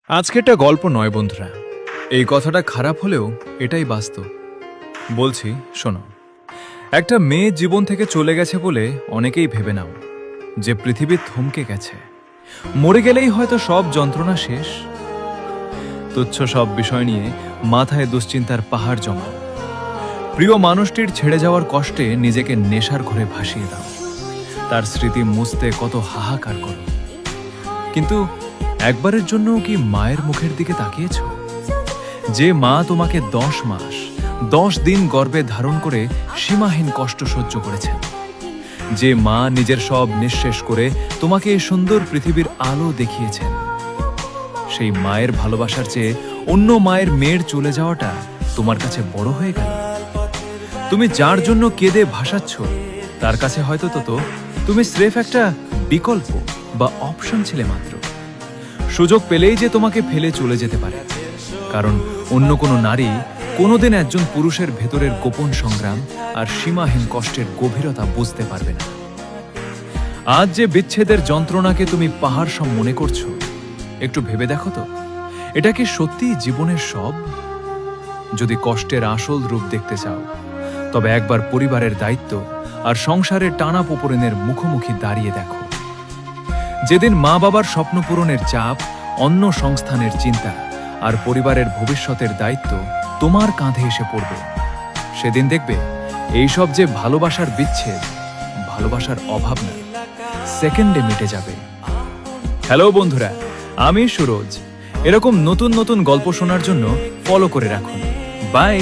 আজকে একটা গল্প নয় বন্ধুরা, এই কথাটা খারাপ হলেও এটাই বাস্তব। বলছি শোনো, একটা মেয়ে জীবন থেকে চলে গেছে বলে অনেকেই ভেবে নাও যে পৃথিবী থমকে গেছে, মরে গেলেই হয়তো সব যন্ত্রণা শেষ। তুচ্ছ সব বিষয় নিয়ে মাথায় দুশ্চিন্তার পাহাড় জমা। প্রিয় মানুষটির ছেড়ে যাওয়ার কষ্টে নিজেকে নেশার ঘরে ভাসিয়ে দাও, তার স্মৃতি মুছতে কত হাহাকার করো। কিন্তু একবারের জন্য কি মায়ের মুখের দিকে তাকিয়েছ? যে মা তোমাকে 10 মাস 10 দিন গর্ভে ধারণ করে সীমাহীন কষ্ট সহ্য করেছেন, যে মা নিজের সব নিঃশেষ করে তোমাকে এই সুন্দর পৃথিবীর আলো দেখিয়েছেন, সেই মায়ের ভালোবাসার চেয়ে অন্য মায়ের মেয়ের চলে যাওয়াটা তোমার কাছে বড় হয়ে গেল। তুমি যার জন্য কেঁদে ভাসাচ্ছ, তার কাছে হয়তো তুমি স্রেফ একটা বিকল্প বা অপশন ছিলে মাত্র। সুযোগ পেলেই যে তোমাকে ফেলে চলে যেতে পারে, কারণ অন্য কোনো নারী কোনোদিন একজন পুরুষের ভেতরের গোপন সংগ্রাম আর সীমাহীন কষ্টের গভীরতা বুঝতে পারবে না। আজ যে বিচ্ছেদের যন্ত্রণাকে তুমি পাহাড় সম মনে করছো, একটু ভেবে দেখো তো, এটা কি সত্যিই জীবনের সব? যদি কষ্টের আসল রূপ দেখতে চাও, তবে একবার পরিবারের দায়িত্ব আর সংসারের টানাপোড়েনের মুখোমুখি দাঁড়িয়ে দেখো। যেদিন মা বাবার স্বপ্ন পূরণের চাপ, অন্য সংস্থানের চিন্তা আর পরিবারের ভবিষ্যতের দায়িত্ব তোমার কাঁধে এসে পড়বে, সেদিন দেখবে এইসব যে ভালোবাসার বিচ্ছেদ, ভালোবাসার অভাব না, সেকেন্ডে মিটে যাবে। হ্যালো বন্ধুরা, আমি সুরজ। এরকম নতুন নতুন গল্প শোনার জন্য ফলো করে রাখুন। বাই।